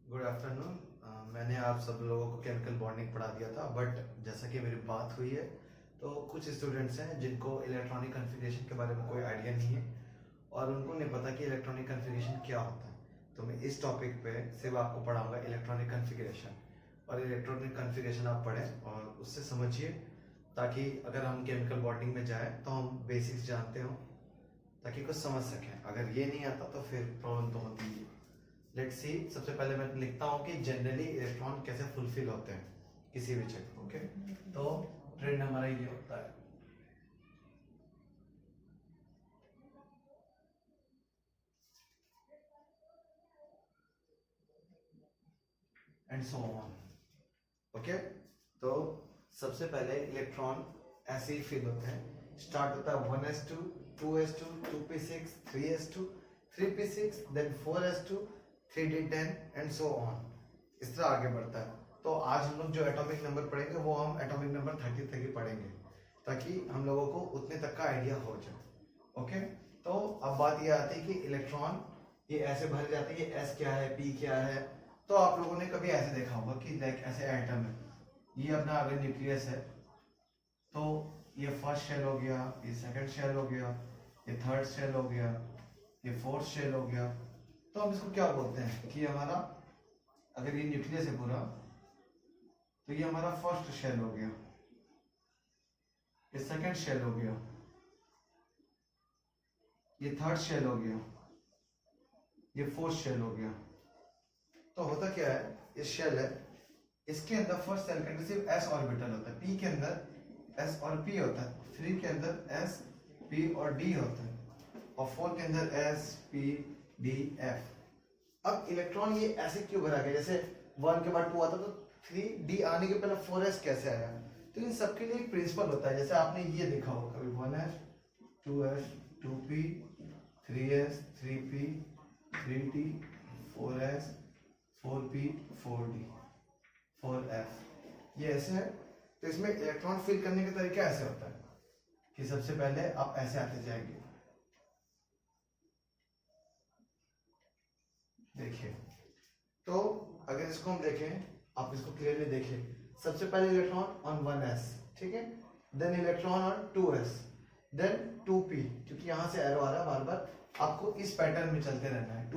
Good afternoon. मैंने आप सब लोगों को केमिकल बॉन्डिंग पढ़ा दिया था, बट जैसा कि मेरी बात हुई है तो कुछ स्टूडेंट्स हैं जिनको इलेक्ट्रॉनिक कन्फिग्रेशन के बारे में कोई आइडिया नहीं है और उनको नहीं पता कि इलेक्ट्रॉनिक कन्फिग्रेशन क्या होता है। तो मैं इस टॉपिक पे सिर्फ आपको पढ़ाऊंगा इलेक्ट्रॉनिक कन्फिग्रेशन, और इलेक्ट्रॉनिक कन्फिग्रेशन आप पढ़ें और उससे समझिए, ताकि अगर हम केमिकल बॉन्डिंग में जाएं तो हम बेसिक्स जानते हो, ताकि कुछ समझ सकें। अगर ये नहीं आता तो फिर प्रॉब्लम तो होती है। लेट्स सी, सबसे पहले मैं लिखता हूँ कि जनरली इलेक्ट्रॉन कैसे फुलफिल होते हैं किसी भी चीज। ओके, तो ट्रेंड हमारा ये होता है। And so on. ओके, तो सबसे पहले इलेक्ट्रॉन ऐसे ही फिल होते हैं। स्टार्ट होता है 1s2, 2s2, 2p6, 3s2, 3p6, then 4s2, 3d10 and so on. इस तरह आगे बढ़ता है। तो आज हम लोग जो एटॉमिक नंबर पढ़ेंगे वो हम एटॉमिक नंबर 30 तक ही पढ़ेंगे, ताकि हम लोगों को उतने तक का आइडिया हो जाए। ओके, तो अब बात ये आती है कि इलेक्ट्रॉन ये ऐसे भर जाते हैं। ये एस क्या है, पी क्या है। तो आप लोगों ने कभी ऐसे देखा होगा कि लाइक ऐसे एटम है, ये अपना अगर न्यूक्लियस है तो ये फर्स्ट शेल हो गया, ये सेकंड शेल हो गया, ये थर्ड शेल हो गया, ये फोर्थ शेल हो गया। तो हम इसको क्या बोलते हैं कि हमारा, अगर ये न्यूक्लियस है पूरा, तो ये हमारा फर्स्ट शेल हो गया, ये सेकंड शेल हो गया, ये थर्ड शेल हो गया, ये फोर्थ शेल हो गया। तो होता क्या है, ये शेल है, इसके अंदर फर्स्ट सेल के अंदर सिर्फ एस ऑर्बिटल होता है, पी के अंदर एस और पी होता है, 3 के अंदर एस पी और डी होता है, और 4 के अंदर एस पी डी एफ। अब इलेक्ट्रॉन ये ऐसे क्यों भरा गया, जैसे 1 के बाद 2 आता तो 3d आने के पहले 4s कैसे आया। तो इन सबके लिए एक प्रिंसिपल होता है। जैसे आपने ये देखा हो कभी 1s 2s 2p 3s 3p 3d 4s 4p 4d 4f, ये ऐसे है। तो इसमें इलेक्ट्रॉन फिल करने का तरीका ऐसे होता है कि सबसे पहले आप ऐसे आते जाएंगे, देखिए। तो अगर इसको हम देखें, आप इसको क्लियरली देखिए, सबसे पहले इलेक्ट्रॉन ऑन 1s, ठीक है, then electron on 2s, then 2p, क्योंकि यहां से एरो आ रहा है बार बार, आपको इस पैटर्न में चलते रहना है।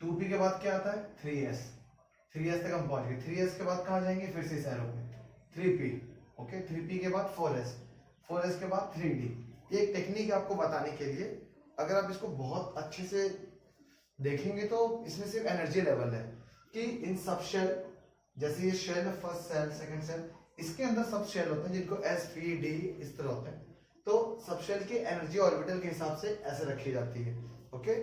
2p के बाद क्या आता है 3s, 3s तक हम पहुंच गए। 3s के बाद कहां जाएंगे, फिर से इस एरो पे 3p। ओके, 3p के बाद 4s, 4s के बाद 3d। ये एक टेक्निक आपको बताने के लिए, अगर आप इसको बहुत अच्छे से देखेंगे तो इसमें सिर्फ एनर्जी लेवल है कि इन सब शेल, जैसे ये शेल है फर्स्ट सेल सेकंड सेल, इसके अंदर सब शेल होते हैं जिनको एस पी डी इस तरह होते हैं। तो सब शेल की एनर्जी ऑर्बिटल के हिसाब से ऐसे रखी जाती है। ओके,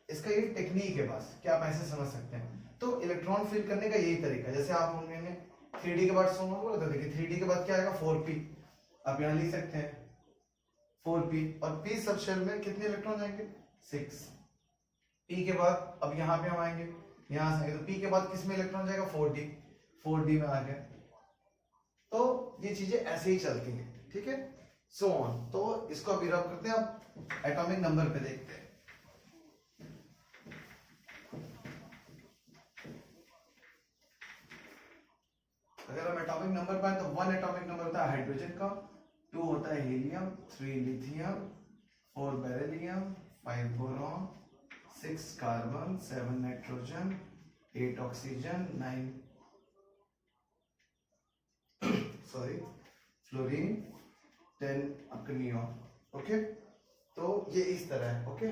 इसका ये टेक्निक है बस कि आप ऐसे समझ सकते हैं। तो इलेक्ट्रॉन फिल करने का यही तरीका है। जैसे आप होंगे 3D के बाद सोमा बोला था, देखिए 3D के बाद क्या आएगा 4p, आप यहाँ लिख सकते हैं 4p, और p सब शेल में कितने इलेक्ट्रॉन आएंगे 6। पी के बाद अब यहाँ पे हम आएंगे, यहाँ से तो पी के बाद किस में इलेक्ट्रॉन जाएगा 4d, 4d में आ गया। तो ये चीजें ऐसे ही चलती हैं, ठीक है, सो ऑन। तो इसको अभी रब करते हैं, अब एटॉमिक नंबर पे देखते हैं। अगर हम एटॉमिक नंबर पाए तो 1 एटॉमिक नंबर होता है हाइड्रोजन का, 2 होता है helium, 3 lithium, 4 beryllium, 5 boron, 6 carbon, 7 nitrogen, 8 oxygen, 9 sorry fluorine, 10 आपका नियॉन। ओके, तो ये इस तरह है। ओके,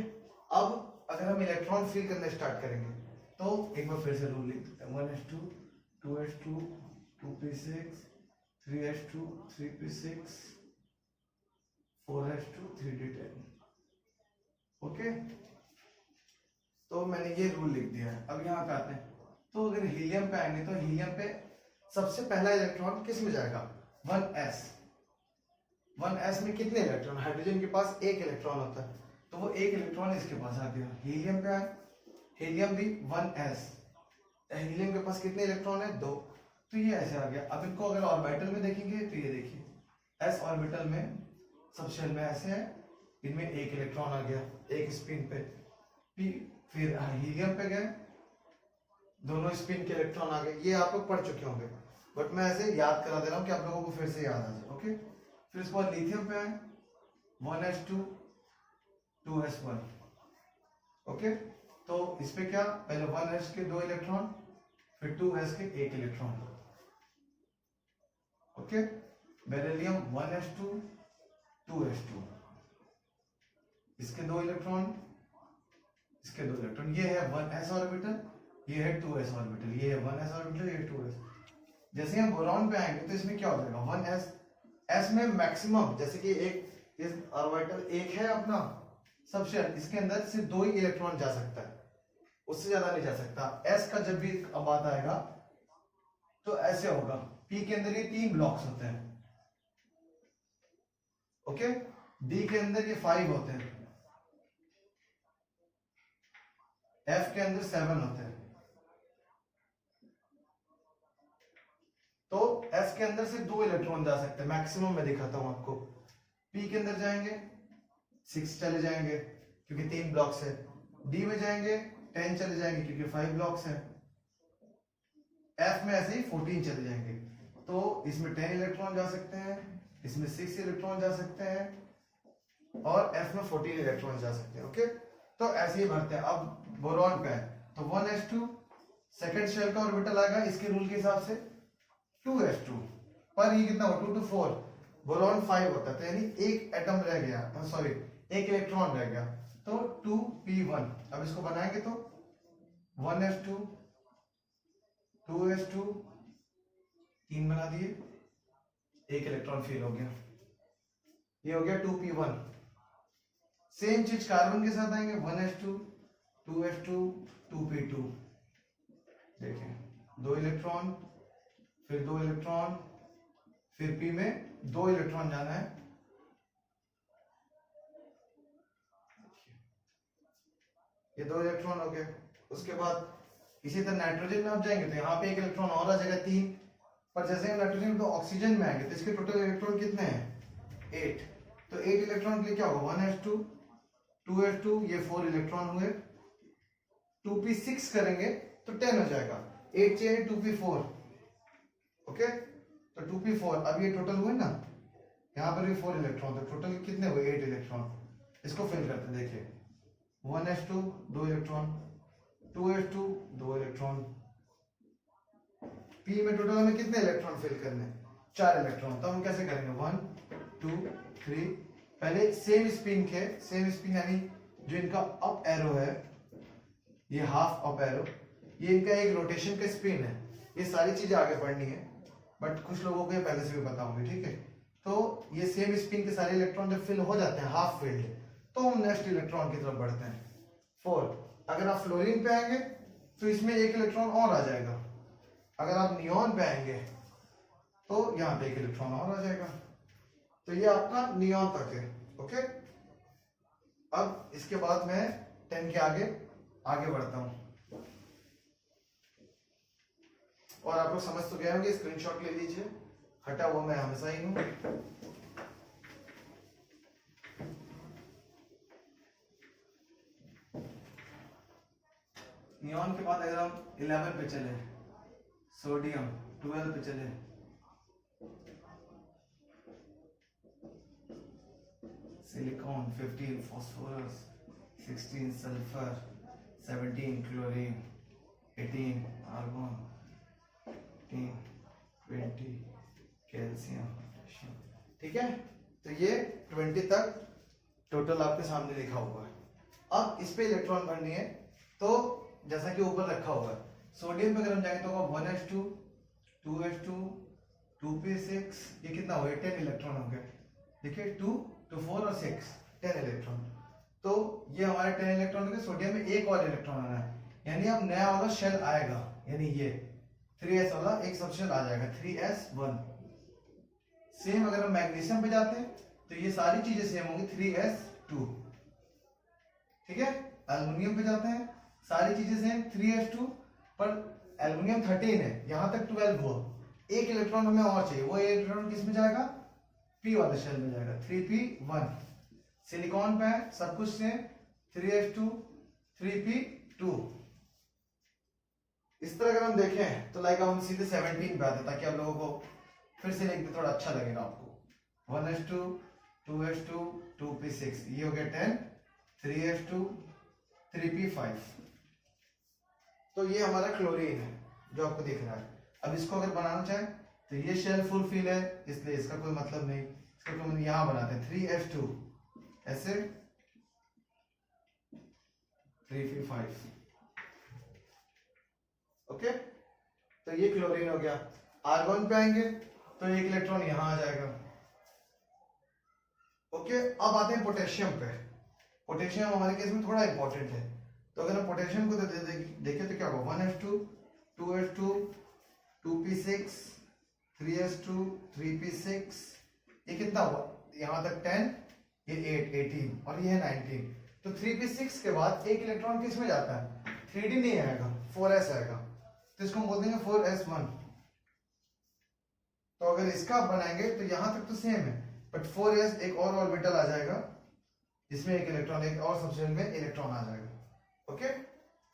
अब अगर हम इलेक्ट्रॉन फिल करना स्टार्ट करेंगे तो एक बार फिर से रूल लिख देते हैं, 1s2 2s2 2p6 3s2 3p6 4s2 3d10। Okay, तो मैंने ये रूल लिख दिया है। अब यहाँ पे आते हैं, तो अगर हीलियम पे आएंगे तो हीलियम पे सबसे पहला इलेक्ट्रॉन किस में जाएगा 1s। 1s में कितने इलेक्ट्रॉन, हाइड्रोजन के पास एक इलेक्ट्रॉन होता है, तो वो एक इलेक्ट्रॉन इसके पास आ गया। हीलियम पे आए, हीलियम भी 1s, हीलियम के पास कितने इलेक्ट्रॉन है 2, तो ये ऐसे आ गया। अब इनको अगर ऑर्बिटल में देखेंगे तो ये देखिए s ऑर्बिटल में सब शेल में ऐसे है, इनमें एक इलेक्ट्रॉन आ गया एक स्पिन पे। फिर हीलियम पे गए, दोनों स्पिन के इलेक्ट्रॉन आ गए, ये आप लोग पढ़ चुके होंगे, बट मैं ऐसे याद करा दे रहा हूँ कि आप लोगों को फिर से याद आ जाए। ओके, फिर इसके बाद लिथियम पे है 1s2 2s1। ओके, तो इस पे क्या, पहले 1s के 2 इलेक्ट्रॉन, फिर 2s के 1 electron. Okay, beryllium 1s2 2s2, इसके 2 इलेक्ट्रॉन, इसके 2 इलेक्ट्रॉन, ये है 1s ऑर्बिटल, ये है 2s ऑर्बिटल, ये है 1s ऑर्बिटल, ये 2s। जैसे हम बोरॉन पे आएंगे तो इसमें क्या हो जाएगा 1s, s में मैक्सिमम, जैसे कि एक इस ऑर्बिटल एक है अपना सबसे, इसके अंदर सिर्फ 2 ही इलेक्ट्रॉन जा सकता है, उससे ज्यादा नहीं जा सकता। s का जब भी बात आएगा तो ऐसे होगा, p के अंदर ये 3 ब्लॉक्स होते हैं। ओके, d के अंदर ये 5 होते हैं, f के अंदर 7 होते हैं। तो s के अंदर से 2 इलेक्ट्रॉन जा सकते हैं मैक्सिमम, मैं दिखाता हूं आपको। p के अंदर जाएंगे 6 चले जाएंगे क्योंकि 3 ब्लॉक्स है, d में जाएंगे 10 चले जाएंगे क्योंकि 5 ब्लॉक्स है, f में ऐसे ही 14 चले जाएंगे। तो इसमें 10 इलेक्ट्रॉन जा सकते हैं, इसमें 6 इलेक्ट्रॉन जा सकते हैं, और f में 14 इलेक्ट्रॉन जा सकते हैं। ओके, तो ऐसे ही भरते हैं। अब बोरॉन पे है तो 1s2, सेकंड शेल का ऑर्बिटल आएगा इसके रूल के हिसाब से 2s2, पर ये कितना हो 2 to 4, बोरॉन 5 होता है, तो यानी एक एटम रह गया, सॉरी एक इलेक्ट्रॉन रह गया, तो 2p1। अब इसको बनाएंगे तो 1s2 2s2 3 बना दिए, एक इलेक्ट्रॉन फेल हो गया, ये हो गया 2p1। सेम चीज कार्बन के साथ आएंगे 1s2 2s2 2p2, देखें 2 इलेक्ट्रॉन, फिर 2 इलेक्ट्रॉन, फिर p में 2 इलेक्ट्रॉन जाना है, ये 2 इलेक्ट्रॉन हो गए। उसके बाद इसी तरह नाइट्रोजन में आप जाएंगे तो यहाँ पे 1 इलेक्ट्रॉन और आ जाएगा 3, पर जैसे हम नाइट्रोजन तो ऑक्सीजन में आएंगे तो इसके टोटल इलेक्ट्रॉन कितने हैं 8, तो 8 इलेक्ट्रॉन के लिए क्या होगा 1s2 2s2, ये 4 इलेक्ट्रॉन हुए, 2p6 करेंगे तो 10 हो जाएगा, 8 चाहिए 2p4। ओके, तो 2p4, अब ये टोटल हुए ना, यहाँ पर भी 4 इलेक्ट्रॉन, तो टोटल कितने हुए 8 इलेक्ट्रॉन। इसको फिल करते हैं, देखिए 1s2 2 electron, 2s2 2 electron, p में टोटल हमें कितने इलेक्ट्रॉन फिल करने 4 इलेक्ट्रॉन। तो हम कैसे करेंगे 1 2 3, पहले सेम स्पिन के, सेम स्पिन यानी जो इनका अप एरो है, ये हाफ अप एरो, ये इनका एक रोटेशन का स्पिन है। ये सारी चीजें आगे पढ़नी है, बट कुछ लोगों को ये पहले से भी बताऊंगी, ठीक है। तो ये सेम स्पिन के सारे इलेक्ट्रॉन जब फिल हो जाते हैं हाफ फील्ड, तो हम नेक्स्ट इलेक्ट्रॉन की तरफ बढ़ते हैं 4। अगर आप फ्लोरीन पे आएंगे तो इसमें 1 इलेक्ट्रॉन और आ जाएगा, अगर आप नियॉन पे आएंगे तो यहाँ पे 1 इलेक्ट्रॉन और आ जाएगा। तो ये आपका नियॉन तक है। ओके, अब इसके बाद मैं 10 के आगे बढ़ता हूं, और आप लोग समझ तो गए होंगे, स्क्रीनशॉट ले लीजिए, हटा हुआ मैं हमेशा ही हूं। नियॉन के बाद अगर हम 11 पे चले, सोडियम 12 पे चले, silicon 15 phosphorus 16 sulphur 17 chlorine 18 argon 18 20 calcium. ठीक है, तो ये 20 तक टोटल आपके सामने लिखा हुआ है। अब इस पे इलेक्ट्रॉन भरनी है, तो जैसा कि ऊपर रखा हुआ है, सोडियम पे अगर हम जाएंगे तो होगा 1s2 2s2 2p6, ये कितना हुआ 10 इलेक्ट्रॉन हो गए, देखिए 2 2 4 और 6 10 इलेक्ट्रॉन। तो ये हमारे 10 इलेक्ट्रॉन के, सोडियम में एक और इलेक्ट्रॉन आना है, यानी अब नया वाला शेल आएगा, यानी ये 3s वाला एक सब शेल आ जाएगा 3s1। सेम अगर हम मैग्नीशियम पे जाते हैं तो ये सारी चीजें सेम होंगी 3s2। ठीक है, एल्युमिनियम पे जाते हैं सारी चीजें सेम 3s2, पर एल्युमिनियम 13 है, यहां तक 12 हुआ, एक इलेक्ट्रॉन हमें और चाहिए, वो इलेक्ट्रॉन किस में जाएगा p वाले शेल में जाएगा 3p1। सिलिकॉन पे है सब कुछ सेम 3s2 3p2, इस तरह अगर हम देखें तो लाइक हम सीधे 17 पे आते ताकि आप लोगों को फिर से लिख दे, थोड़ा अच्छा लगेगा आपको। 1s2 2s2 2p6, ये हो गया 10, 3s2 3p5। तो ये हमारा क्लोरीन है जो आपको दिख रहा है। अब इसको अगर बनाना चाहे तो ये शेल फुलफिल है, इसलिए इसका कोई मतलब नहीं, इसका कोई मतलब यहां बनाते हैं 3s2 ऐसे 3p5। ओके, तो ये क्लोरीन हो गया। आर्गन पे आएंगे तो एक इलेक्ट्रॉन यहां आ जाएगा। ओके, अब आते हैं पोटेशियम पे। पोटेशियम हमारे केस में थोड़ा इंपॉर्टेंट है, तो अगर हम पोटेशियम को देखें तो क्या होगा, 1s2 2s2 2p6 3s2 3p6, ये कितना हुआ यहां तक 10, ये 8 18 और ये है 19। तो 3p6 के बाद एक इलेक्ट्रॉन किस में जाता है, 3d नहीं आएगा, 4s आएगा, तो इसको हम बोल देंगे 4s1। तो अगर इसका आप बनाएंगे तो यहां तक तो सेम है, बट 4s एक और ऑर्बिटल आ जाएगा जिसमें एक इलेक्ट्रॉन, एक और सबशेल में इलेक्ट्रॉन आ जाएगा। Okay,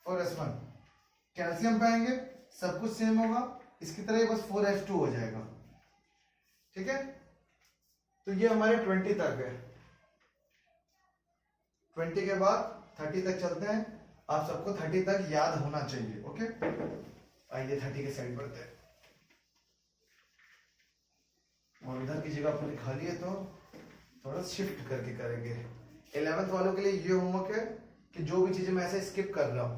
4s1। कैल्शियम पे आएंगे सब कुछ सेम होगा, इसकी तरह बस 4s2 हो जाएगा। ठीक है, तो ये हमारे 20 तक है। 20 के बाद 30 तक चलते हैं। आप सबको 30 तक याद होना चाहिए। ओके, आइए 30 के साइड बढ़ते हैं, और इधर की जगह पूरी खाली है तो थोड़ा शिफ्ट करके करेंगे। 11th वालों के लिए ये होमवर्क है कि जो भी चीजें मैं ऐसे स्किप कर रहा हूँ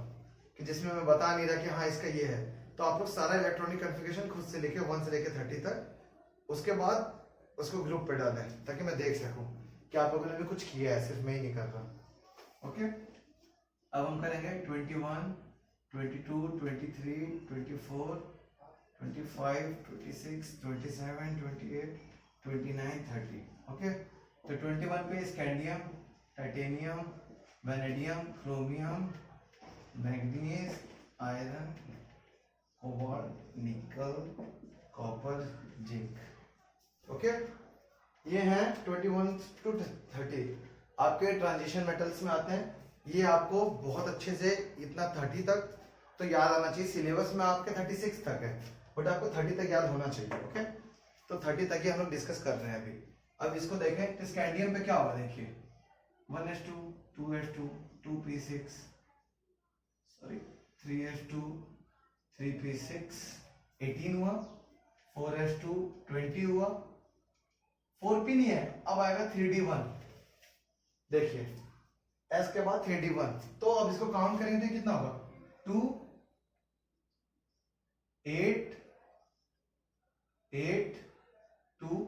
कि जिसमें मैं बता नहीं रहा कि हाँ इसका ये है, तो आप लोग सारा इलेक्ट्रॉनिक कॉन्फ़िगरेशन खुद से लिखे 1 से लेकर 30 तक, उसके बाद उसको ग्रुप पे डालें ताकि मैं देख सकूं कि आप लोगों ने भी कुछ किया है, सिर्फ मैं ही नहीं कर रहा। ओके, अब हम करेंगे 21 22 23 24 25 26 27 28 29 30। ओके, तो 21 पे scandium, titanium, vanadium, chromium, manganese, iron, cobalt, निकल, कॉपर, जिंक। ओके, ये हैं 21 to 30। आपके ट्रांजिशन मेटल्स में आते हैं। ये आपको बहुत अच्छे से इतना 30 तक तो याद आना चाहिए। सिलेबस में आपके 36 तक है, बट आपको 30 तक याद होना चाहिए। ओके, तो 30 तक ही हम लोग डिस्कस कर रहे हैं अभी। अब इसको देखें तो स्कैंडियम पे क्या होगा, देखिए 1s2 2s2 2p6 sorry 3s2 3p6 18 हुआ, 4s2 20 हुआ, 4p नहीं है, अब आएगा 3d1। देखिए s के बाद 3d1, तो अब इसको काउंट करेंगे तो कितना होगा, 2 8 8 2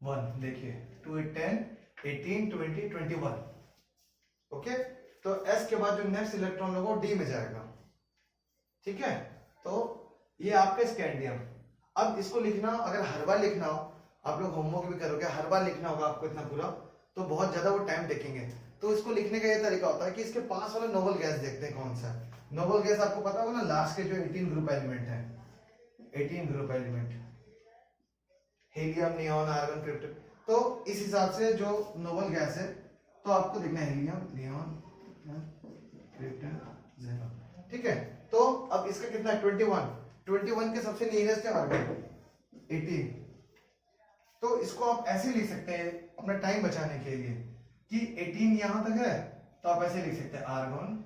1। देखिए 2 8 10 18 20 21। ओके, तो s के बाद जो नेक्स्ट इलेक्ट्रॉन होगा वो d में जाएगा। ठीक है, तो ये आपका स्कैंडियम। अब इसको लिखना, अगर हर बार लिखना हो, आप लोग होमवर्क भी करोगे, हर बार लिखना होगा आपको इतना पूरा, तो बहुत ज्यादा वो टाइम टेकिंग है। तो इसको लिखने का ये तरीका होता है कि इसके पास वाला नोबल गैस देखते हैं कौन सा है। नोबल गैस आपको पता होगा ना, लास्ट के जो 18 ग्रुप एलिमेंट है, 18 group element, helium, neon, argon, krypton. तो इस हिसाब से जो नोबल गैस है तो आपको देखना है हीलियम, नियॉन, क्रिप्टन, ज़ेनॉन। ठीक है, तो अब इसका कितना है 21। 21 के सबसे नियरेस्ट है आर्गन 18। तो इसको आप ऐसे लिख सकते हैं अपना टाइम बचाने के लिए कि 18 यहां तक है, तो आप ऐसे लिख सकते हैं आर्गन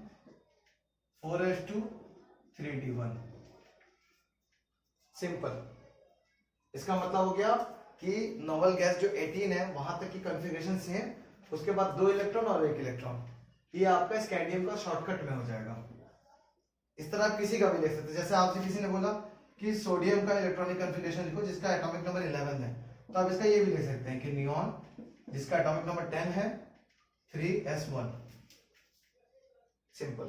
4s2 3d1। सिंपल। इसका मतलब हो गया कि नोबल गैस जो 18 है वहां तक की कॉन्फ़िगरेशन सेम, उसके बाद 2 इलेक्ट्रॉन और 1 इलेक्ट्रॉन, ये आपका स्कैंडियम का शॉर्टकट में हो जाएगा। इस तरह आप किसी का भी लिख सकते हैं। जैसे आपसे किसी ने बोला कि सोडियम का इलेक्ट्रॉनिक कॉन्फ़िगरेशन लिखो जिसका एटॉमिक नंबर 11 है, तो आप इसका ये भी लिख सकते हैं कि नियॉन जिसका एटॉमिक नंबर 10 है 3s1। सिंपल।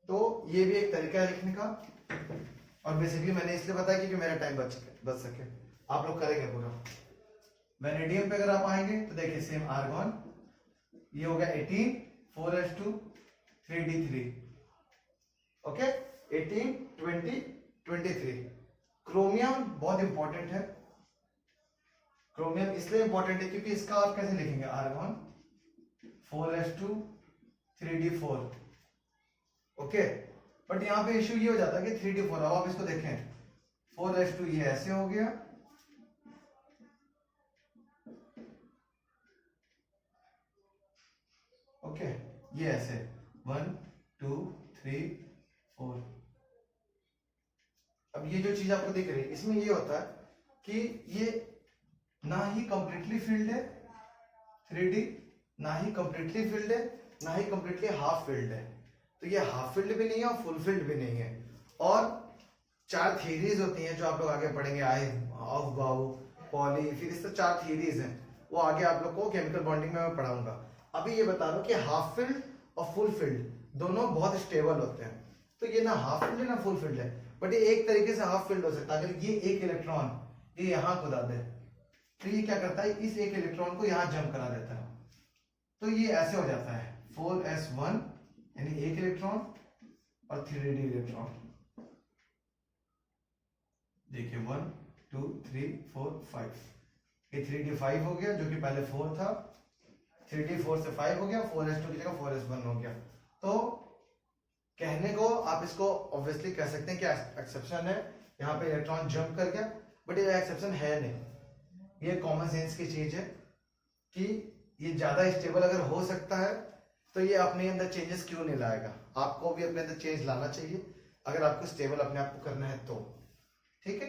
तो ये भी एक तरीका है लिखने का, और बेसिकली मैंने इसलिए बताया क्योंकि मेरा टाइम बच सके। आप लोग करेंगे पूरा। वेनेडियम पे अगर आप आएंगे तो देखिए सेम आर्गन, ये हो गया 18 4s2 3d3। ओके, 18 20 23। क्रोमियम बहुत इंपॉर्टेंट है। क्रोमियम इसलिए इंपॉर्टेंट है क्योंकि इसका आप कैसे लिखेंगे, argon 4s2 3d4। Okay, but यहाँ पे इश्यू ये हो जाता है कि 3d4, अब आप इसको देखें 4s2 ये ऐसे हो गया, ओके ये ऐसे 1 2 3 4। अब ये जो चीज आपको दिख रही है इसमें ये होता है कि ये ना ही कंप्लीटली फिल्ड है 3D, ना ही कंप्लीटली फिल्ड है, ना ही कंप्लीटली हाफ फिल्ड है। तो ये हाफ फिल्ड भी नहीं है और फुल फिल्ड भी नहीं है। और 4 थियरीज होती हैं जो आप लोग आगे पढ़ेंगे, ऑफ-बाउ, पॉली, फिर इस तरह 4 थियरीज हैं, वो आगे आप लोग को केमिकल बॉन्डिंग में मैं पढ़ाऊंगा। अभी ये बता रहा हूँ कि हाफ फिल्ड और फुल फिल्ड दोनों बहुत स्टेबल होते हैं। तो ये ना हाफ फिल्ड है ना फुल फिल्ड है, बट ये एक तरीके से हाफ फिल्ड हो सकता है। अगर ये एक इलेक्ट्रॉन ये यहाँ खुदा दे तो ये क्या करता है, इस एक इलेक्ट्रॉन को यहाँ जंप करा देता है, तो ये ऐसे हो जाता है 4s1 यानी एक इलेक्ट्रॉन और 3d इलेक्ट्रॉन। देखिए 1 2 3 4 5, ये 3d5 हो गया जो कि पहले 4 था, 3d4 से 5 हो गया, 4s2 की जगह 4s1 हो गया। तो कहने को आप इसको ऑब्वियसली कह सकते हैं कि एक्सेप्शन है, यहाँ पे इलेक्ट्रॉन जंप कर गया, बट ये एक्सेप्शन है नहीं। ये कॉमन सेंस की चीज है कि ये ज्यादा स्टेबल अगर हो सकता है तो ये अपने अंदर चेंजेस क्यों नहीं लाएगा। आपको भी अपने अंदर चेंज लाना चाहिए अगर आपको स्टेबल अपने आप को करना है तो, ठीक है।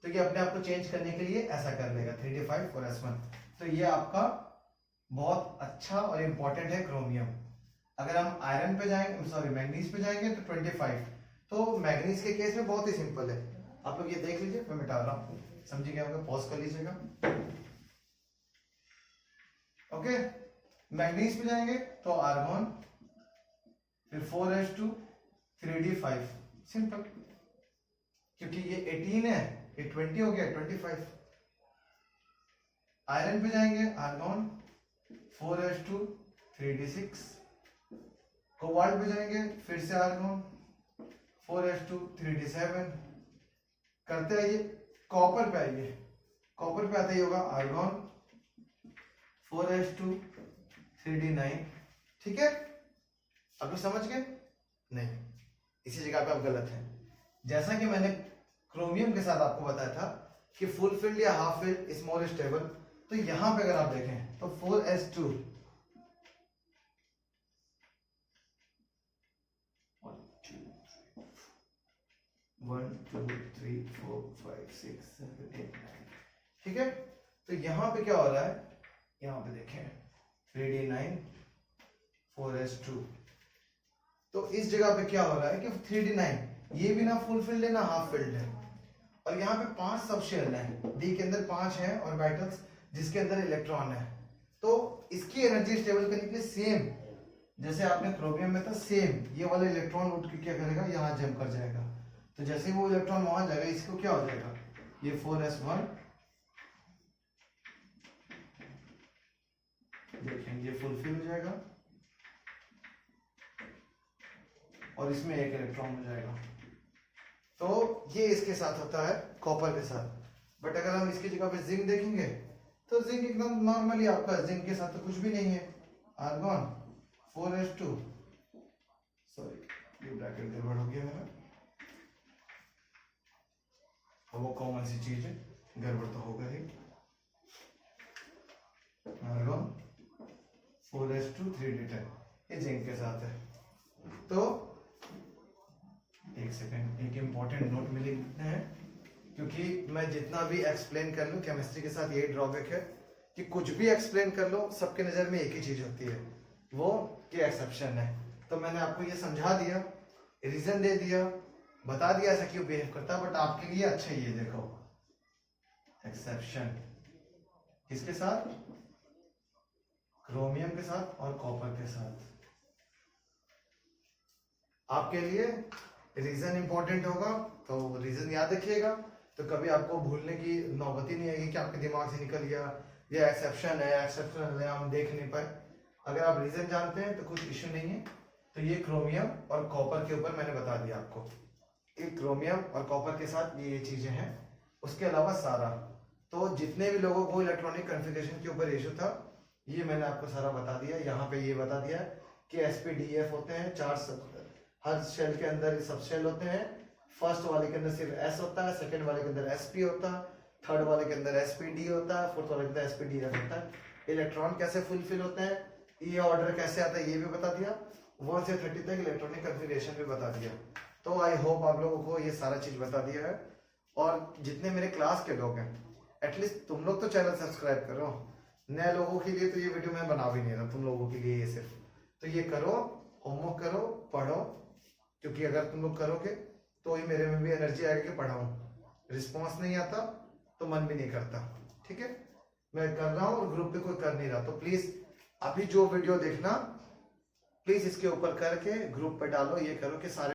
तो ये अपने आप को चेंज करने के लिए ऐसा कर लेगा 3d5 और s1। तो ये आपका बहुत अच्छा और इम्पोर्टेंट है क्रोमियम। अगर हम आयरन पे जाएंगे, सॉरी मैग्नीज पे जाएंगे तो 25। तो मैग्नीज के केस में बहुत ही सिंपल है, आप लोग ये देख लीजिए, मैं मिटा रहा हूँ, समझिए होगा, पॉज कर लीजिएगा। ओके, मैग्नीज पे जाएंगे तो आर्गन, फिर 4s2 3d5, सिंपल, क्योंकि ये 18 है, ये 20 हो गया 25। आयरन पे जाएंगे आर्गन 4s2 3d6, कोबाल्ट पे जाएंगे फिर से आर्गन 4s2 3d7, करते आइए कॉपर पे आइए, कॉपर पे आते ही होगा आर्गन 4s2 3d9, ठीक है। अब तो समझ गए? नहीं, इसी जगह पे आप गलत हैं। जैसा कि मैंने क्रोमियम के साथ आपको बताया था कि फुल फिल्ड या half filled is more stable, तो यहां पे अगर आप देखें तो 4s2 1 2 3 4 5 6 7 8 9, ठीक है। तो यहां पे क्या हो रहा है, यहां पे देखें 3d9 4s2, तो इस जगह पे क्या हो रहा है कि 3d9 ये भी ना फुल फिल्ड है ना हाफ फिल्ड है, और यहाँ पे 5 सब शेल है, डी के अंदर 5 है ऑर्बिटल्स जिसके अंदर इलेक्ट्रॉन है। तो इसकी एनर्जी स्टेबल करने के लिए सेम जैसे आपने क्रोमियम में था, सेम ये वाला इलेक्ट्रॉन उठ के क्या करेगा, यहाँ जंप कर जाएगा। तो जैसे वो इलेक्ट्रॉन वहां जाएगा, इसको क्या हो जाएगा, ये 4s1, देखेंगे ये फुलफिल हो जाएगा और इसमें एक इलेक्ट्रॉन हो जाएगा। तो ये इसके साथ होता है कॉपर के साथ। बट अगर हम इसकी जगह पे जिंक देखेंगे तो जिंक एकदम नॉर्मली आपका, जिंक के साथ तो कुछ भी नहीं है। आर्गन 4s2, सॉरी ये ब्रैकेट गड़बड़ हो गया मेरा, वो कॉमन सी चीज है, गड़बड़ तो होगा ही। आर्गन 4s2 3d10, ये जिंक के साथ है। तो एक सेकेंड, एक इंपॉर्टेंट नोट मिली है, क्योंकि मैं जितना भी एक्सप्लेन कर लूं, केमिस्ट्री के साथ यही ड्रॉबैक है कि कुछ भी एक्सप्लेन कर लो सबके नजर में एक ही चीज होती है, वो कि एक्सेप्शन है। तो मैंने आपको ये समझा दिया, रीजन दे दिया, बता दिया ऐसा क्यों बिहेव करता, बट आपके लिए अच्छा ये देखो, एक्सेप्शन किसके साथ, क्रोमियम के साथ और कॉपर के साथ। आपके लिए रीजन इंपॉर्टेंट होगा तो रीजन याद रखिएगा, तो कभी आपको भूलने की नौबत ही नहीं आएगी कि आपके दिमाग से निकल गया ये एक्सेप्शन है, एक्सेप्शन है, हम देख नहीं पाए। अगर आप रीजन जानते हैं तो कुछ इश्यू नहीं है। तो ये क्रोमियम और कॉपर के ऊपर मैंने बता दिया आपको, ये क्रोमियम और कॉपर के साथ ये चीजें हैं। उसके अलावा सारा, तो जितने भी लोगों को इलेक्ट्रॉनिक कॉन्फ़िगरेशन के ऊपर इशू था ये मैंने आपको सारा बता दिया। यहाँ पे ये बता दिया कि sp-df होते हैं 4 हर शेल के अंदर सब शेल होते हैं। फर्स्ट वाले के अंदर सिर्फ एस होता है, सेकंड वाले के अंदर एसपी होता है, थर्ड वाले के अंदर एसपीडी होता है, फोर्थ वाले के अंदर एसपीडी होता है। इलेक्ट्रॉन कैसे फुलफिल होते हैं, ये ऑर्डर कैसे आता है ये भी बता दिया, 1 से 30 तक इलेक्ट्रॉनिक कॉन्फ़िगरेशन भी बता दिया। तो आई होप आप लोगों को ये सारा चीज बता दिया है। और जितने मेरे क्लास के लोग हैं, एटलीस्ट तुम लोग तो चैनल सब्सक्राइब करो। नए लोगों के लिए तो ये वीडियो मैं बना भी नहीं रहा, तुम लोगों के लिए ये सिर्फ तो ये करो, होमवर्क करो, पढ़ो, क्योंकि अगर तुम लोग करोगे तो ही मेरे में भी एनर्जी आएगी कि पढ़ाऊं। रिस्पॉन्स नहीं आता तो मन भी नहीं करता। ठीक है, मैं कर रहा हूँ और ग्रुप पे कोई कर नहीं रहा, तो प्लीज अभी जो वीडियो देखना प्लीज इसके ऊपर करके ग्रुप पे डालो, ये करो कि सारे